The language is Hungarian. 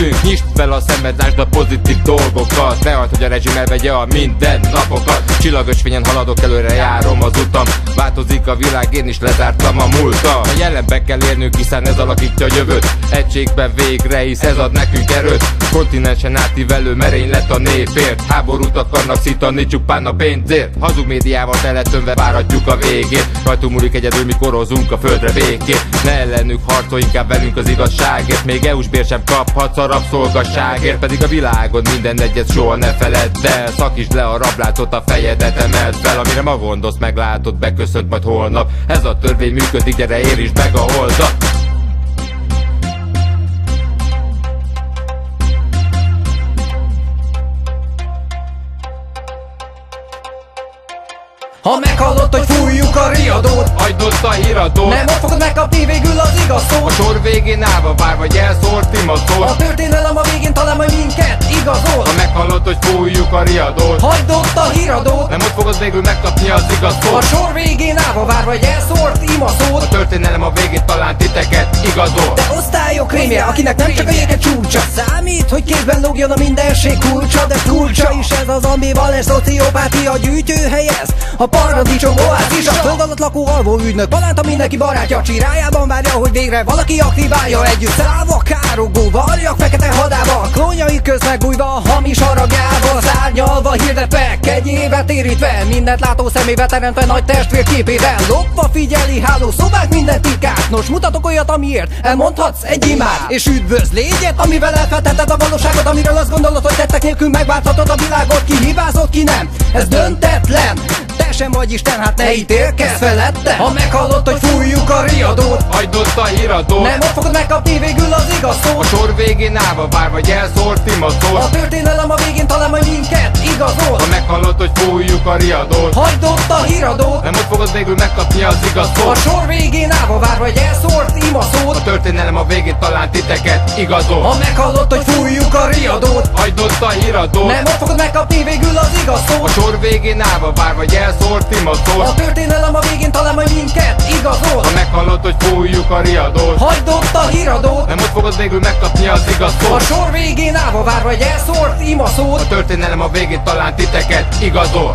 velünk. Nyisd fel a szemed, lásd a pozitív dolgokat, ne hagyd, hogy a rezsim elvegye a mindennapokat. Csillagos fényen haladok, előre járom az utam. Változik a világ, én is lezártam a múltam. A jelenben kell élnünk, hiszen ez alakítja a jövőt. Egységben végre, hisz ez ad nekünk erőt. Kontinensen átívelő merény lett a népért. Háborút akarnak szítani csupán a pénzért. Hazug médiával teletömve várhatjuk a végét. Rajtunk múlik egyedül, mi korozunk a földre békét. Ne ellenük harcolj, inkább velünk az igazságért. Még EU-s bér sem kaphatsz a rabszolgasságért. Pedig a világon minden egyet soha ne feledd el. Szakítsd le a rablácot, a fejedet emeld fel. Amire ma gondolsz, meglátod, beköszönt majd holnap. Ez a törvény működik, gyere érintsd meg a holdat. Ha meghallott, hogy fújjuk a riadót, hagyd ott a híradót, nem ott fogod megkapni végül az igaz szót. a sor végén állva vár, vagy elszórt imatot. A történelem a végén talán majd minket igazol. Ha meghallott, hogy fújjuk a riadót, hagyd ott a híradót, nem ott fogod végül megkapni az igaz a szót. sor végén állva vár, vagy elszórt imaszót. A történelem a végén talán titeket igazol. De osztályok rémje, akinek nem csak a jége csúcsa. Számít, hogy kézben lógjon a mindenség kulcsa, de kulcsa is ez az ambivalens szociopátia gyűjtőhelyez. A paradicsom oázis, a föld alatt lakó alvó ügynök palánta mindenki barátja, csirájában várja, hogy végre valaki aktiválja. Együtt szállva, károgó varjak fekete hadába, klónjai köz megbújva, hamis haragjával, szárnyalva, hirdetve, kegyével térítve, mindent látó szemével teremtve, nagy testvér képével, lopva figyeli háló szobák minden titkát. Nos, mutatok olyat, amiért elmondhatsz egy imát, és üdvözl légyet, amivel elfelteted a valóságot, amiről azt gondolod, hogy tettek nélkül megválthatod a világot. Ki hibázott, ki nem, ez döntetlen. Te sem vagy Isten, hát ne ítélkezz felette. Ha meghallott, hogy fújjuk a riadót, hagyd ott a híradót, nem ott fogod megkapni végül az igaz a szót. sor végén állva vár, vagy elszórt imatot. A történelem a végén talán majd minket igazol. Ha meghallott, hogy fújjuk a riadót, hagyd ott a híradót, nem ott fogod végül megkapni az igaz a szót. sor végén állva vár, vagy elszórt imaszót. A történelem a végén talán titeket igazol. Ha meghallott, hogy fújjuk a riadót, hagyd ott a híradót, nem ott fogod megkapni végül az igaz a szót. sor végén állva vár, vagy elszórt imatot. A történelem a végén talán majd minket igazol. Ha meghallott, hogy fújjuk a riadót, hagyd ott a híradót, nem ott fogod végül megkapni az igaz a szót. sor végén állva vár, vagy elszórt imaszót. A történelem a végén talán titeket igazol.